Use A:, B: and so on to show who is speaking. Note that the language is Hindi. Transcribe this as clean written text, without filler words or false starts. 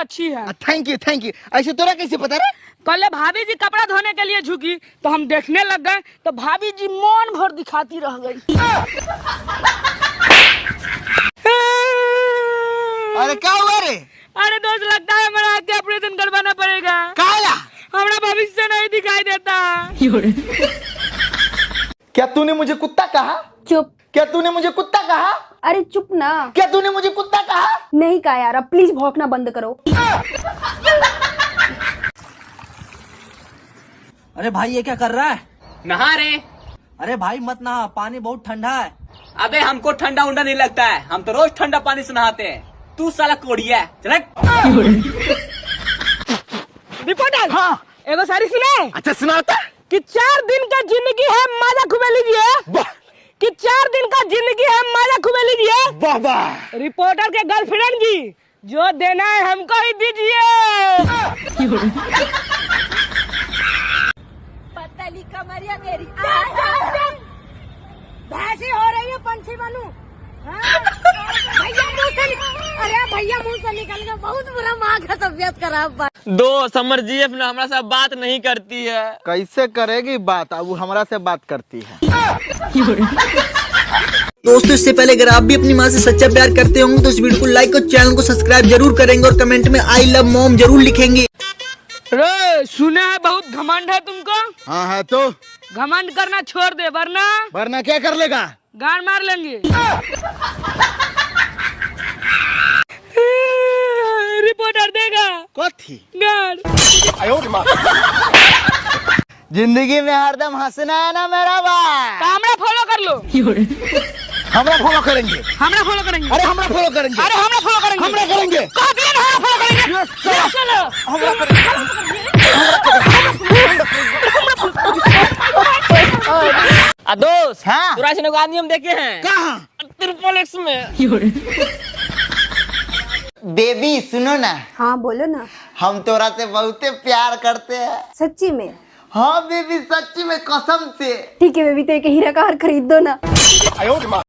A: अच्छी है।
B: थैंक यू ऐसे तोरा कैसे पता रे?
A: कल भाभी जी कपड़ा धोने के लिए झुकी तो हम देखने लग गए तो भाभी जी मन भर दिखाती रह गई।
B: अरे क्या हुआ रे?
A: अरे दोस्त लगता है हमारा आगे ऑपरेशन करवाना पड़ेगा।
B: काला
A: हमारा भविष्य नहीं दिखाई देता।
B: क्या तूने मुझे कुत्ता कहा?
C: चुप।
B: क्या तूने मुझे कुत्ता कहा?
C: अरे चुप ना।
B: क्या तूने मुझे कुत्ता कहा?
C: नहीं कहा यार, अब प्लीज भौंकना बंद करो।
D: अरे भाई ये क्या कर रहा है?
E: नहा रे।
D: अरे भाई मत नहा, पानी बहुत ठंडा है।
E: अबे हमको ठंडा उंडा नहीं लगता है, हम तो रोज ठंडा पानी से नहाते हैं। तू साला कोड़िया है, चल।
A: रिपोर्टर,
B: हाँ
A: एगो सारी सुने।
B: अच्छा सुनाता
A: कि 4 दिन का जिंदगी है मजा खूबे लीजिए। कि 4 दिन का जिंदगी है मजा खूबे लीजिए।
B: वाह वाह।
A: रिपोर्टर के गर्लफ्रेंड जी, जो देना है हमको ही दीजिए।
C: पतली कमरिया मेरी भैंसी हो रही है, पंछी बनू। भैया मुंह से भैया मुंह से निकल गया, बहुत बुरा माँ का तबियत खराब।
E: दो समर जीएफ ने हमारा साथ बात नहीं करती है।
B: कैसे करेगी बात? अब वो हमरा से बात करती है।
D: दोस्तों इससे पहले अगर आप भी अपनी माँ से सच्चा प्यार करते होंगे तो इस वीडियो को लाइक और चैनल को सब्सक्राइब जरूर करेंगे और कमेंट में आई लव मॉम जरूर लिखेंगे।
A: अरे सुना है बहुत घमंड है तुमको।
B: हाँ है तो
A: घमंड करना छोड़ दे वरना
B: क्या कर लेगा?
A: गान मार लेंगे। रिपोर्टर देगा
B: कथी?
A: गान।
B: जिंदगी में हरदम हंसना है ना मेरा भाई।
A: हमरा फॉलो कर लो।
B: हमरा फॉलो करेंगे।
A: हमरा फॉलो करेंगे।
B: अरे हमरा फॉलो करेंगे।
A: अरे हमरा फॉलो करेंगे।
B: हमरा करेंगे।
A: कह दिया ना हमरा फॉलो करेंगे। चलो
B: हमरा
E: दोस्त,
B: हाँ।
E: तुरासी ने आदमी हम देखे हैं।
B: कहाँ?
E: ट्रिपल एक्स में।
B: बेबी सुनो ना।
C: हाँ बोलो ना।
B: हम तोरा से बहुते प्यार करते हैं।
C: सच्ची में?
B: हाँ बेबी सच्ची में, कसम से।
C: ठीक है बेबी, तो एक हीरा का हार खरीद दो ना।